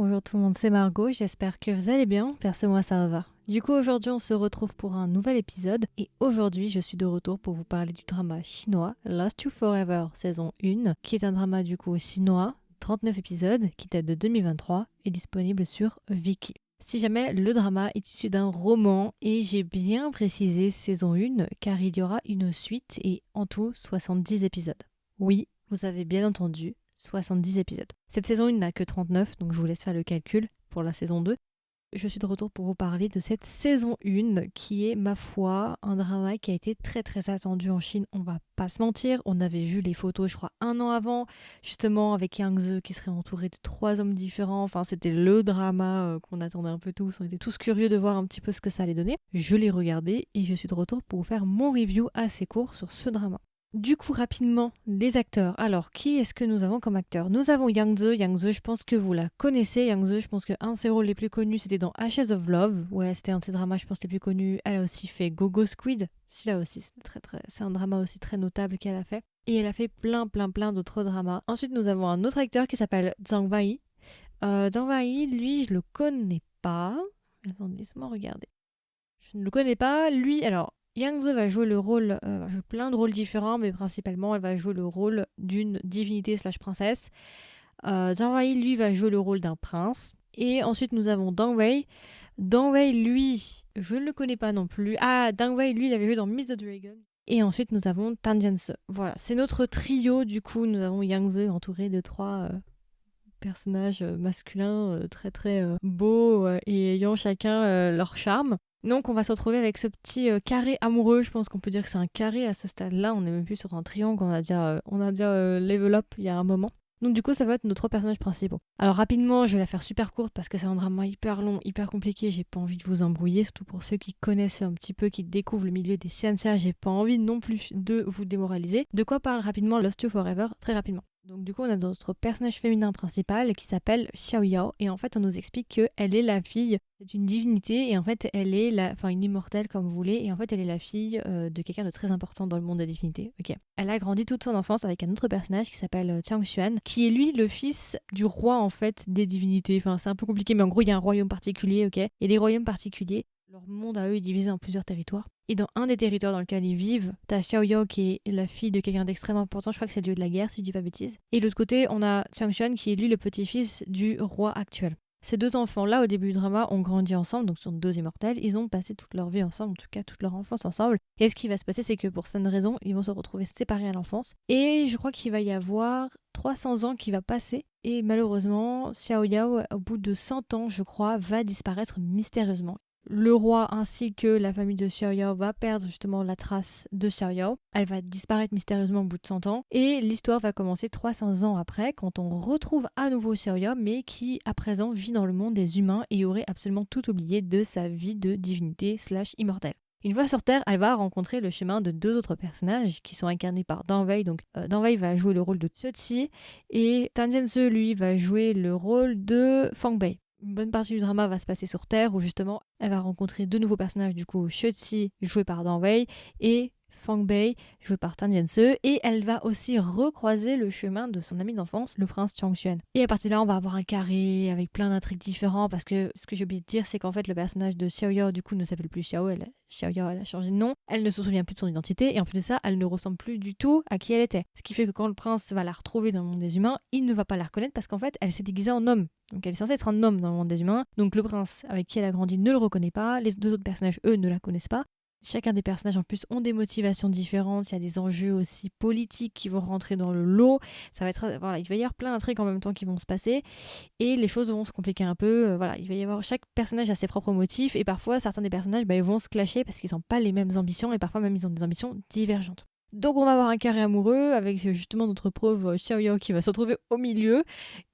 Bonjour tout le monde, c'est Margot, j'espère que vous allez bien, perso moi ça va. Du coup aujourd'hui on se retrouve pour un nouvel épisode et aujourd'hui je suis de retour pour vous parler du drama chinois Lost You Forever saison 1 qui est un drama du coup chinois, 39 épisodes qui date de 2023 et disponible sur Viki. Si jamais le drama est issu d'un roman et j'ai bien précisé saison 1 car il y aura une suite et en tout 70 épisodes. Oui, vous avez bien entendu, 70 épisodes. Cette saison 1 n'a que 39, donc je vous laisse faire le calcul pour la saison 2. Je suis de retour pour vous parler de cette saison 1 qui est, ma foi, un drama qui a été très très attendu en Chine. On va pas se mentir, on avait vu les photos, je crois, un an avant, justement avec Yang Ze qui serait entouré de 3 hommes différents. Enfin, c'était le drama qu'on attendait un peu tous. On était tous curieux de voir un petit peu ce que ça allait donner. Je l'ai regardé et je suis de retour pour vous faire mon review assez court sur ce drama. Du coup, rapidement, les acteurs. Alors, qui est-ce que nous avons comme acteur ? Nous avons Yang Ze. Yang Ze, je pense que vous la connaissez. Yang Ze, je pense qu'un de ses rôles les plus connus, c'était dans Ashes of Love. Ouais, c'était un de ses dramas, je pense, les plus connus. Elle a aussi fait Go-Go Squid. Celui-là aussi, c'est un drama aussi très notable qu'elle a fait. Et elle a fait plein d'autres dramas. Ensuite, nous avons un autre acteur qui s'appelle Zhang Wei. Zhang Wei, lui, je le connais pas. Attendez, laisse-moi regarder. Je ne le connais pas. Lui, alors... Yang Ze va jouer le rôle, plein de rôles différents, mais principalement elle va jouer le rôle d'une divinité / princesse. Zhang Wei, lui, va jouer le rôle d'un prince. Et ensuite nous avons Dang Wei. Dang Wei, lui, je ne le connais pas non plus. Ah, Dang Wei, lui, il avait joué dans Miss the Dragon. Et ensuite nous avons Tan Jian-se. Voilà, c'est notre trio, du coup, nous avons Yang Ze entouré de 3 personnages masculins très beaux et ayant chacun leur charme. Donc on va se retrouver avec ce petit carré amoureux, je pense qu'on peut dire que c'est un carré à ce stade-là, on n'est même plus sur un triangle, on a déjà level up il y a un moment. Donc du coup ça va être nos 3 personnages principaux. Alors rapidement je vais la faire super courte parce que c'est un drama hyper long, hyper compliqué, j'ai pas envie de vous embrouiller, surtout pour ceux qui connaissent un petit peu, qui découvrent le milieu des CNCA, j'ai pas envie non plus de vous démoraliser. De quoi parle rapidement Lost You Forever ? Très rapidement. Donc du coup on a notre personnage féminin principal qui s'appelle Xiao Yao et en fait on nous explique qu'elle est la fille d'une divinité et en fait elle est une immortelle comme vous voulez et en fait elle est la fille de quelqu'un de très important dans le monde des divinités. Ok. Elle a grandi toute son enfance avec un autre personnage qui s'appelle Tiang Xuan qui est lui le fils du roi en fait des divinités. Enfin c'est un peu compliqué mais en gros il y a un royaume particulier, ok. Et les royaumes particuliers, leur monde à eux est divisé en plusieurs territoires. Et dans un des territoires dans lequel ils vivent, t'as Xiao Yao qui est la fille de quelqu'un d'extrêmement important, je crois que c'est le dieu de la guerre si je dis pas bêtise. Et de l'autre côté, on a Xiang Xuan qui est lui le petit-fils du roi actuel. Ces 2 enfants-là, au début du drama, ont grandi ensemble, donc sont 2 immortels. Ils ont passé toute leur vie ensemble, en tout cas toute leur enfance ensemble. Et ce qui va se passer, c'est que pour certaines raisons, ils vont se retrouver séparés à l'enfance. Et je crois qu'il va y avoir 300 ans qui va passer. Et malheureusement, Xiao Yao, au bout de 100 ans, je crois, va disparaître mystérieusement. Le roi ainsi que la famille de Xiao Yao va perdre justement la trace de Xiao Yao. Elle va disparaître mystérieusement au bout de 100 ans. Et l'histoire va commencer 300 ans après, quand on retrouve à nouveau Xiao Yao, mais qui à présent vit dans le monde des humains et aurait absolument tout oublié de sa vie de divinité / immortelle. Une fois sur Terre, elle va rencontrer le chemin de 2 autres personnages qui sont incarnés par Dang Wei. Donc Dang Wei va jouer le rôle de Tsueqi et Tan Jian-se, lui, va jouer le rôle de Fang Bei. Une bonne partie du drama va se passer sur Terre où justement elle va rencontrer 2 nouveaux personnages, du coup Tsueqi joué par Dang Wei et Fang Bei joué par Tan Jian-se, et elle va aussi recroiser le chemin de son ami d'enfance, le prince Tiang Xuan. Et à partir de là on va avoir un carré avec plein d'intrigues différents parce que ce que j'ai oublié de dire c'est qu'en fait le personnage de Xiao Yao du coup ne s'appelle plus Xiao Yao, elle a changé de nom, elle ne se souvient plus de son identité et en plus de ça elle ne ressemble plus du tout à qui elle était. Ce qui fait que quand le prince va la retrouver dans le monde des humains, il ne va pas la reconnaître parce qu'en fait elle s'est déguisée en homme. Donc elle est censée être un homme dans le monde des humains. Donc le prince avec qui elle a grandi ne le reconnaît pas. Les 2 autres personnages, eux, ne la connaissent pas. Chacun des personnages en plus ont des motivations différentes. Il y a des enjeux aussi politiques qui vont rentrer dans le lot. Ça va être, voilà, il va y avoir plein d'intrigues en même temps qui vont se passer. Et les choses vont se compliquer un peu. Voilà, il va y avoir chaque personnage a ses propres motifs. Et parfois, certains des personnages ils vont se clasher parce qu'ils n'ont pas les mêmes ambitions. Et parfois même, ils ont des ambitions divergentes. Donc on va avoir un carré amoureux avec justement notre pauvre Xiao Yao qui va se retrouver au milieu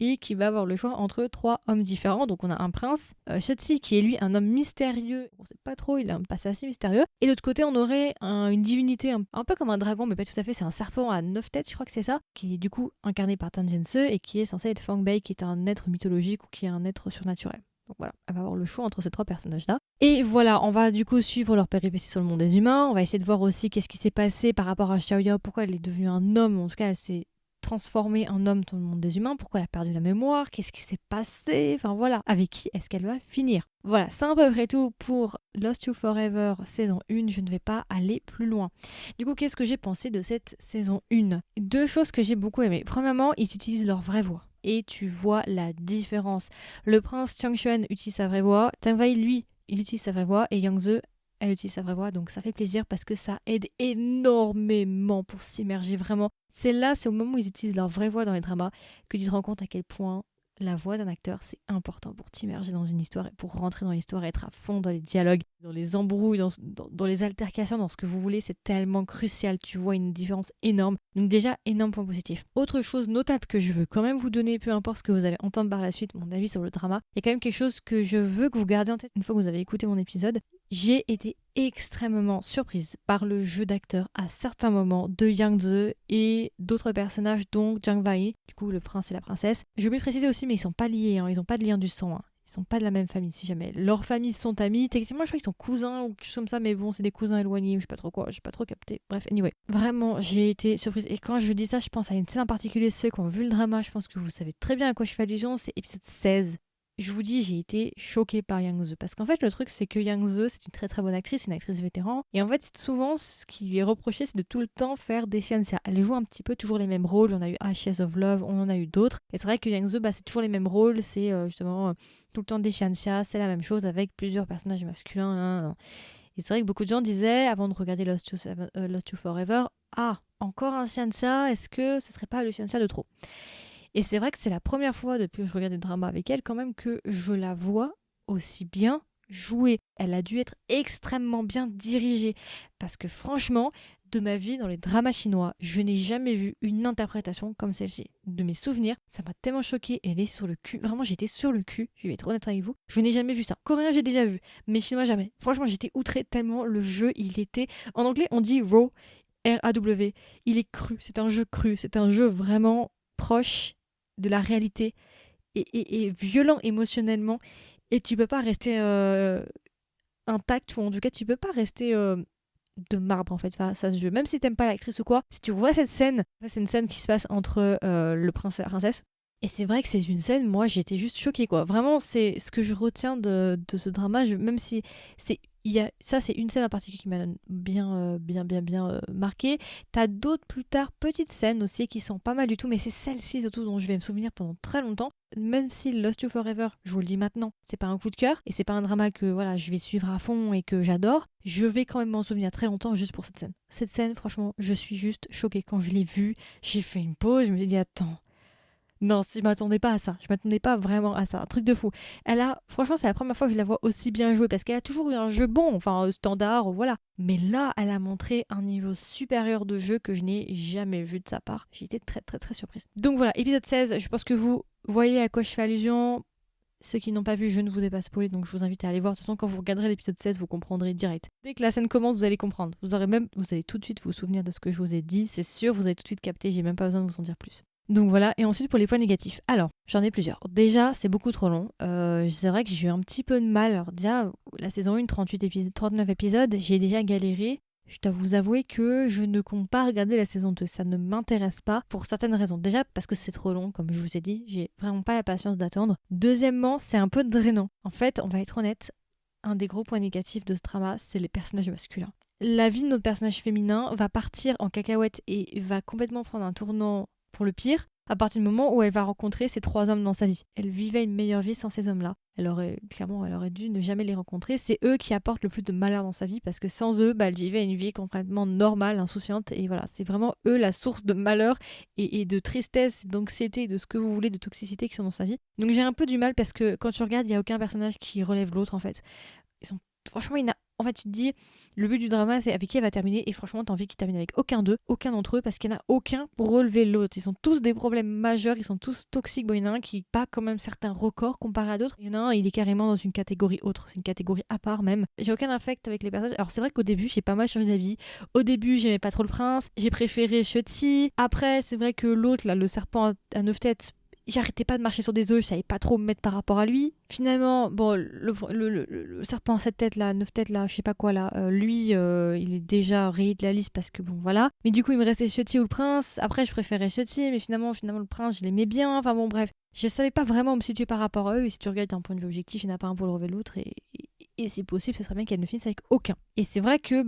et qui va avoir le choix entre 3 hommes différents. Donc on a un prince, Tsueqi qui est lui un homme mystérieux, on sait pas trop, il a un passé assez mystérieux. Et de l'autre côté on aurait une divinité un peu comme un dragon mais pas tout à fait, c'est un serpent à 9 têtes je crois que c'est ça, qui est du coup incarné par Tan Jian-se et qui est censé être Fang Bei qui est un être mythologique ou qui est un être surnaturel. Donc voilà, elle va avoir le choix entre ces 3 personnages-là. Et voilà, on va du coup suivre leur péripéties sur le monde des humains. On va essayer de voir aussi qu'est-ce qui s'est passé par rapport à Xiao Yao, pourquoi elle est devenue un homme. En tout cas, elle s'est transformé en homme dans le monde des humains? Pourquoi elle a perdu la mémoire? Qu'est-ce qui s'est passé? Enfin voilà, avec qui est-ce qu'elle va finir? Voilà, c'est à peu près tout pour Lost You Forever saison 1. Je ne vais pas aller plus loin. Du coup, qu'est-ce que j'ai pensé de cette saison 1? Deux choses que j'ai beaucoup aimées. Premièrement, ils utilisent leur vraie voix. Et tu vois la différence. Le prince Changchuan utilise sa vraie voix. Tang Wei, lui, il utilise sa vraie voix. Et Yang Ze, elle utilise sa vraie voix. Donc ça fait plaisir parce que ça aide énormément pour s'immerger vraiment. C'est au moment où ils utilisent leur vraie voix dans les dramas que tu te rends compte à quel point la voix d'un acteur, c'est important pour t'immerger dans une histoire et pour rentrer dans l'histoire, être à fond dans les dialogues, dans les embrouilles, dans les altercations, dans ce que vous voulez. C'est tellement crucial. Tu vois une différence énorme. Donc déjà, énorme point positif. Autre chose notable que je veux quand même vous donner, peu importe ce que vous allez entendre par la suite, mon avis sur le drama, il y a quand même quelque chose que je veux que vous gardiez en tête une fois que vous avez écouté mon épisode. J'ai été extrêmement surprise par le jeu d'acteur à certains moments de Yang Ze et d'autres personnages, dont Jiang Wei, du coup le prince et la princesse. Je vais préciser aussi, mais ils sont pas liés, ils n'ont pas de lien du sang. Ils sont pas de la même famille, si jamais. Leurs familles sont amies. Techniquement, je crois qu'ils sont cousins ou quelque chose comme ça, mais bon, c'est des cousins éloignés, ou je sais pas trop quoi, j'ai pas trop capté. Bref, anyway. Vraiment, j'ai été surprise. Et quand je dis ça, je pense à une scène en particulier. Ceux qui ont vu le drama, je pense que vous savez très bien à quoi je fais allusion, c'est épisode 16. Je vous dis, j'ai été choquée par Yang Ze. Parce qu'en fait, le truc, c'est que Yang Ze, c'est une très très bonne actrice, c'est une actrice vétéran. Et en fait, souvent, ce qui lui est reproché, c'est de tout le temps faire des xianxia. Elle joue un petit peu toujours les mêmes rôles. On a eu Ashes of Love, on en a eu d'autres. Et c'est vrai que Yang Ze, c'est toujours les mêmes rôles. C'est justement tout le temps des xianxia. C'est la même chose avec plusieurs personnages masculins. Et c'est vrai que beaucoup de gens disaient, avant de regarder Lost You Forever, encore un xianxia, est-ce que ce serait pas le xianxia de trop? Et c'est vrai que c'est la première fois depuis que je regarde des dramas avec elle quand même que je la vois aussi bien jouer. Elle a dû être extrêmement bien dirigée. Parce que franchement, de ma vie dans les dramas chinois, je n'ai jamais vu une interprétation comme celle-ci. De mes souvenirs, ça m'a tellement choquée. Elle est sur le cul. Vraiment, j'étais sur le cul. Je vais être honnête avec vous. Je n'ai jamais vu ça. Coréen, j'ai déjà vu. Mais chinois, jamais. Franchement, j'étais outrée tellement le jeu, il était... En anglais, on dit raw, R-A-W. Il est cru. C'est un jeu cru. C'est un jeu vraiment proche de la réalité et violent émotionnellement, et tu peux pas rester intact, ou en tout cas tu peux pas rester de marbre en fait face à ce jeu, même si t'aimes pas l'actrice ou quoi. Si tu vois cette scène, c'est une scène qui se passe entre le prince et la princesse, et c'est vrai que c'est une scène, moi j'étais juste choquée quoi. Vraiment, c'est ce que je retiens de ce drama, même si c'est c'est une scène en particulier qui m'a bien marqué. T'as d'autres plus tard petites scènes aussi qui sont pas mal du tout, mais c'est celle-ci surtout dont je vais me souvenir pendant très longtemps. Même si Lost You Forever, je vous le dis maintenant, c'est pas un coup de cœur et c'est pas un drama que voilà je vais suivre à fond et que j'adore, je vais quand même m'en souvenir très longtemps juste pour cette scène. Cette scène, franchement, je suis juste choquée. Quand je l'ai vue, j'ai fait une pause, je me suis dit attends. Non, je m'attendais pas à ça. Je m'attendais pas vraiment à ça. Un truc de fou. Franchement, c'est la première fois que je la vois aussi bien jouer parce qu'elle a toujours eu un jeu bon, enfin standard, voilà. Mais là, elle a montré un niveau supérieur de jeu que je n'ai jamais vu de sa part. J'ai été très très très surprise. Donc voilà, épisode 16, je pense que vous voyez à quoi je fais allusion. Ceux qui n'ont pas vu, je ne vous ai pas spoilé, donc je vous invite à aller voir. De toute façon, quand vous regarderez l'épisode 16, vous comprendrez direct. Dès que la scène commence, vous allez comprendre. Vous allez tout de suite vous souvenir de ce que je vous ai dit, c'est sûr, vous allez tout de suite capter, j'ai même pas besoin de vous en dire plus. Donc voilà, et ensuite pour les points négatifs. Alors, j'en ai plusieurs. Déjà, c'est beaucoup trop long. C'est vrai que j'ai eu un petit peu de mal. Alors déjà, la saison 1, 39 épisodes, j'ai déjà galéré. Je dois vous avouer que je ne compte pas regarder la saison 2. Ça ne m'intéresse pas pour certaines raisons. Déjà, parce que c'est trop long, comme je vous ai dit. J'ai vraiment pas la patience d'attendre. Deuxièmement, c'est un peu drainant. En fait, on va être honnête, un des gros points négatifs de ce drama, c'est les personnages masculins. La vie de notre personnage féminin va partir en cacahuète et va complètement prendre un tournant pour le pire, à partir du moment où elle va rencontrer ces 3 hommes dans sa vie. Elle vivait une meilleure vie sans ces hommes-là. Elle aurait dû ne jamais les rencontrer. C'est eux qui apportent le plus de malheur dans sa vie parce que sans eux, elle vivait une vie complètement normale, insouciante. Et voilà, c'est vraiment eux la source de malheur et de tristesse, d'anxiété, de ce que vous voulez, de toxicité qui sont dans sa vie. Donc j'ai un peu du mal parce que quand tu regardes, il n'y a aucun personnage qui relève l'autre en fait. Franchement, en fait, tu te dis, le but du drama, c'est avec qui elle va terminer, et franchement, t'as envie qu'il termine avec aucun d'entre eux, parce qu'il n'y en a aucun pour relever l'autre. Ils ont tous des problèmes majeurs, ils sont tous toxiques. Bon, il y en a un qui bat quand même certains records comparé à d'autres. Il y en a un, il est carrément dans une catégorie autre, c'est une catégorie à part même. J'ai aucun affect avec les personnages. Alors, c'est vrai qu'au début, j'ai pas mal changé d'avis. Au début, j'aimais pas trop le prince, j'ai préféré Shotzi. Après, c'est vrai que l'autre, là, le serpent à 9 têtes, j'arrêtais pas de marcher sur des œufs, je savais pas trop me mettre par rapport à lui. Finalement, bon, le serpent à 7 têtes là, 9 têtes là, je sais pas quoi là, lui, il est déjà rayé de la liste parce que bon, voilà. Mais du coup, il me restait Chuty ou le prince. Après, je préférais Chuty, mais finalement, le prince, je l'aimais bien. Enfin bon, bref. Je savais pas vraiment me situer par rapport à eux, et si tu regardes d'un point de vue objectif, il n'y en a pas un pour le relever l'autre, et si possible, ce serait bien qu'elle ne finisse avec aucun. Et c'est vrai que,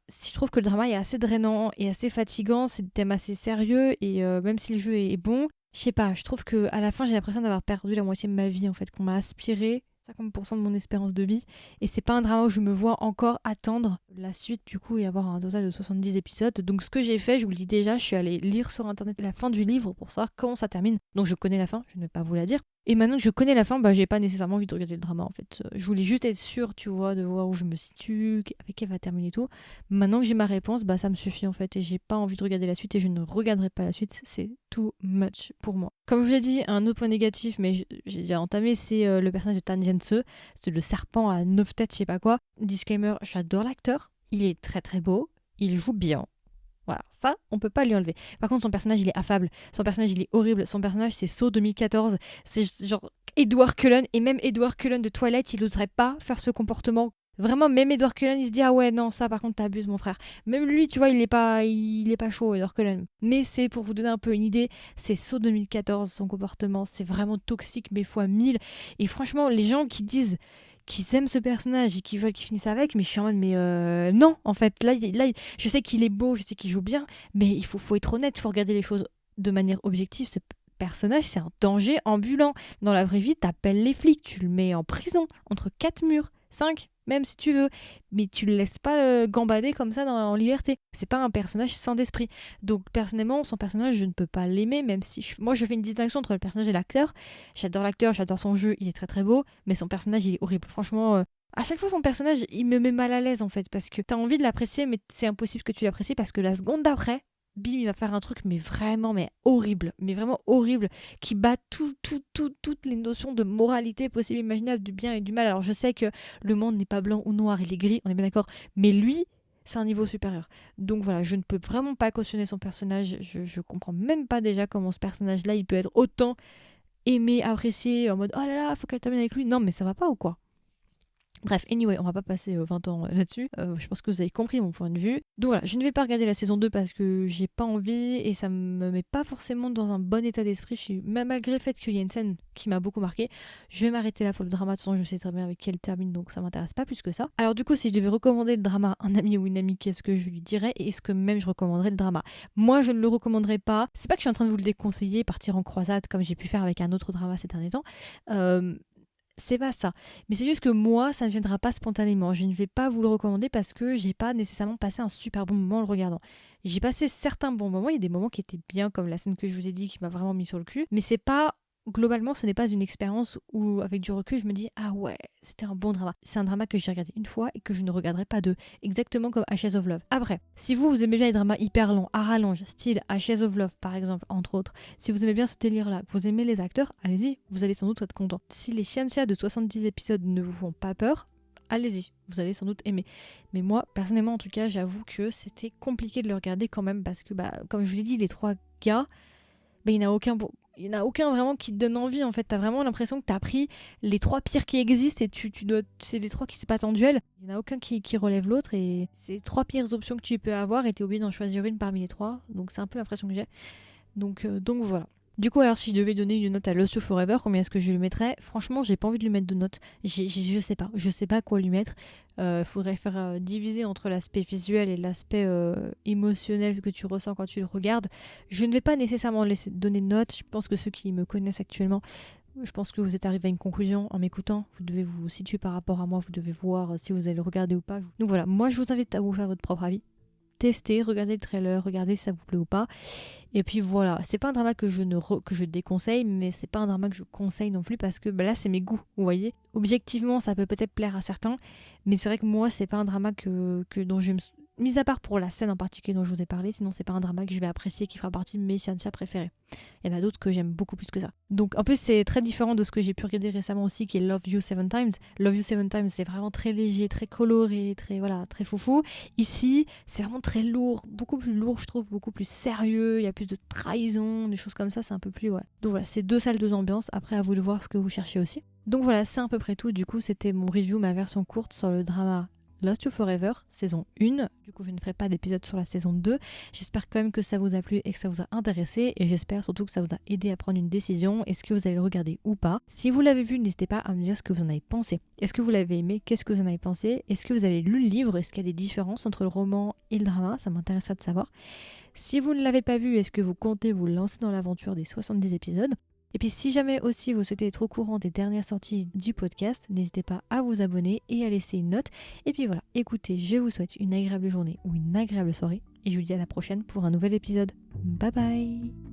si je trouve que le drama est assez drainant et assez fatigant, c'est des thèmes assez sérieux, et même si le jeu est bon, je sais pas, je trouve que à la fin j'ai l'impression d'avoir perdu la moitié de ma vie en fait, qu'on m'a aspiré 50% de mon espérance de vie, et c'est pas un drama où je me vois encore attendre la suite du coup et avoir un total de 70 épisodes. Donc ce que j'ai fait, je vous le dis déjà, je suis allée lire sur internet la fin du livre pour savoir comment ça termine. Donc je connais la fin, je ne vais pas vous la dire. Et maintenant que je connais la fin, j'ai pas nécessairement envie de regarder le drama en fait. Je voulais juste être sûre, tu vois, de voir où je me situe, avec qui elle va terminer et tout. Maintenant que j'ai ma réponse, ça me suffit en fait, et j'ai pas envie de regarder la suite et je ne regarderai pas la suite, c'est too much pour moi. Comme je vous l'ai dit, un autre point négatif, mais j'ai déjà entamé, c'est le personnage de Tan Jian-se, c'est le serpent à 9 têtes, je sais pas quoi. Disclaimer, j'adore l'acteur, il est très très beau, il joue bien. Voilà, ça, on peut pas lui enlever. Par contre, son personnage, il est affable. Son personnage, il est horrible. Son personnage, c'est Saw 2014. C'est genre Edward Cullen. Et même Edward Cullen de Twilight, il n'oserait pas faire ce comportement. Vraiment, même Edward Cullen, il se dit ah ouais, non, ça, par contre, t'abuses, mon frère. Même lui, tu vois, il est pas chaud, Edward Cullen. Mais c'est pour vous donner un peu une idée, c'est Saw 2014, son comportement. C'est vraiment toxique, mais fois 1000. Et franchement, les gens qui disent qu'ils aiment ce personnage et qui veulent qu'il finisse avec, mais je suis en mode, mais non, en fait, là, je sais qu'il est beau, je sais qu'il joue bien, mais il faut être honnête, il faut regarder les choses de manière objective. Ce personnage, c'est un danger ambulant. Dans la vraie vie, t'appelles les flics, tu le mets en prison, entre 4 murs, 5, même si tu veux, mais tu le laisses pas gambader comme ça en liberté. C'est pas un personnage sans d'esprit. Donc personnellement, son personnage, je ne peux pas l'aimer, même si moi je fais une distinction entre le personnage et l'acteur. J'adore l'acteur, j'adore son jeu, il est très très beau, mais son personnage il est horrible. Franchement, à chaque fois son personnage, il me met mal à l'aise en fait, parce que t'as envie de l'apprécier, mais c'est impossible que tu l'apprécies parce que la seconde d'après, bim, il va faire un truc, mais vraiment, mais horrible, mais vraiment horrible, qui bat toutes les notions de moralité possible et imaginable, du bien et du mal. Alors je sais que le monde n'est pas blanc ou noir, il est gris, on est bien d'accord, mais lui, c'est un niveau supérieur. Donc voilà, je ne peux vraiment pas cautionner son personnage, je comprends même pas déjà comment ce personnage-là, il peut être autant aimé, apprécié, en mode « Oh là là, faut qu'elle termine avec lui ». Non, mais ça va pas ou quoi ? Bref, anyway, on va pas passer 20 ans là-dessus. Je pense que vous avez compris mon point de vue. Donc voilà, je ne vais pas regarder la saison 2 parce que j'ai pas envie et ça me met pas forcément dans un bon état d'esprit. Même malgré le fait qu'il y a une scène qui m'a beaucoup marqué, je vais m'arrêter là pour le drama. De toute façon, je sais très bien avec qui elle termine, donc ça m'intéresse pas plus que ça. Alors du coup, si je devais recommander le drama à un ami ou une amie, qu'est-ce que je lui dirais et est-ce que même je recommanderais le drama ? Moi, je ne le recommanderais pas. C'est pas que je suis en train de vous le déconseiller, partir en croisade comme j'ai pu faire avec un autre drama ces derniers temps. C'est pas ça. Mais c'est juste que moi, ça ne viendra pas spontanément. Je ne vais pas vous le recommander parce que j'ai pas nécessairement passé un super bon moment en le regardant. J'ai passé certains bons moments. Il y a des moments qui étaient bien, comme la scène que je vous ai dit qui m'a vraiment mis sur le cul. Mais c'est pas... Globalement, ce n'est pas une expérience où, avec du recul, je me dis « Ah ouais, c'était un bon drama ». C'est un drama que j'ai regardé une fois et que je ne regarderai pas deux. Exactement comme Ashes of Love. Après, si vous aimez bien les dramas hyper longs, à rallonge, style Ashes of Love par exemple, entre autres, si vous aimez bien ce délire-là, que vous aimez les acteurs, allez-y, vous allez sans doute être content. Si les Scientia de 70 épisodes ne vous font pas peur, allez-y, vous allez sans doute aimer. Mais moi, personnellement en tout cas, j'avoue que c'était compliqué de le regarder quand même parce que, comme je vous l'ai dit, les trois gars, il n'y en a aucun... Il n'y en a aucun vraiment qui te donne envie en fait. T'as vraiment l'impression que t'as pris les trois pires qui existent et tu dois. C'est les trois qui se battent en duel. Il n'y en a aucun qui relève l'autre et c'est les trois pires options que tu peux avoir et t'es obligé d'en choisir une parmi les trois. Donc c'est un peu l'impression que j'ai. Donc voilà. Du coup, alors si je devais donner une note à Lost You Forever, combien est-ce que je lui mettrais ? Franchement, j'ai pas envie de lui mettre de note. Je sais pas quoi lui mettre. Faudrait faire diviser entre l'aspect visuel et l'aspect émotionnel que tu ressens quand tu le regardes. Je ne vais pas nécessairement laisser donner de note. Je pense que ceux qui me connaissent actuellement, je pense que vous êtes arrivés à une conclusion en m'écoutant. Vous devez vous situer par rapport à moi. Vous devez voir si vous allez le regarder ou pas. Donc voilà, moi je vous invite à vous faire votre propre avis. Testez, regardez le trailer, regardez si ça vous plaît ou pas. Et puis voilà, c'est pas un drama que je déconseille, mais c'est pas un drama que je conseille non plus parce que là c'est mes goûts, vous voyez. Objectivement, ça peut peut-être plaire à certains, mais c'est vrai que moi c'est pas un drama dont je mis à part pour la scène en particulier dont je vous ai parlé, sinon c'est pas un drama que je vais apprécier, qui fera partie de mes chancha préférés. Il y en a d'autres que j'aime beaucoup plus que ça. Donc en plus c'est très différent de ce que j'ai pu regarder récemment aussi, qui est Love You Seven Times. Love You Seven Times, c'est vraiment très léger, très coloré, très foufou. Ici c'est vraiment très lourd, beaucoup plus lourd je trouve, beaucoup plus sérieux, il y a plus de trahison, des choses comme ça, c'est un peu plus Donc voilà, c'est 2 salles, 2 ambiances, après à vous de voir ce que vous cherchez aussi. Donc voilà, c'est à peu près tout. Du coup c'était mon review, ma version courte sur le drama Lost You Forever, saison 1. Du coup, je ne ferai pas d'épisode sur la saison 2. J'espère quand même que ça vous a plu et que ça vous a intéressé. Et j'espère surtout que ça vous a aidé à prendre une décision. Est-ce que vous allez le regarder ou pas? Si vous l'avez vu, n'hésitez pas à me dire ce que vous en avez pensé. Est-ce que vous l'avez aimé? Qu'est-ce que vous en avez pensé? Est-ce que vous avez lu le livre? Est-ce qu'il y a des différences entre le roman et le drama? Ça m'intéresserait de savoir. Si vous ne l'avez pas vu, est-ce que vous comptez vous lancer dans l'aventure des 70 épisodes? Et puis si jamais aussi vous souhaitez être au courant des dernières sorties du podcast, n'hésitez pas à vous abonner et à laisser une note. Et puis voilà, écoutez, je vous souhaite une agréable journée ou une agréable soirée et je vous dis à la prochaine pour un nouvel épisode. Bye bye!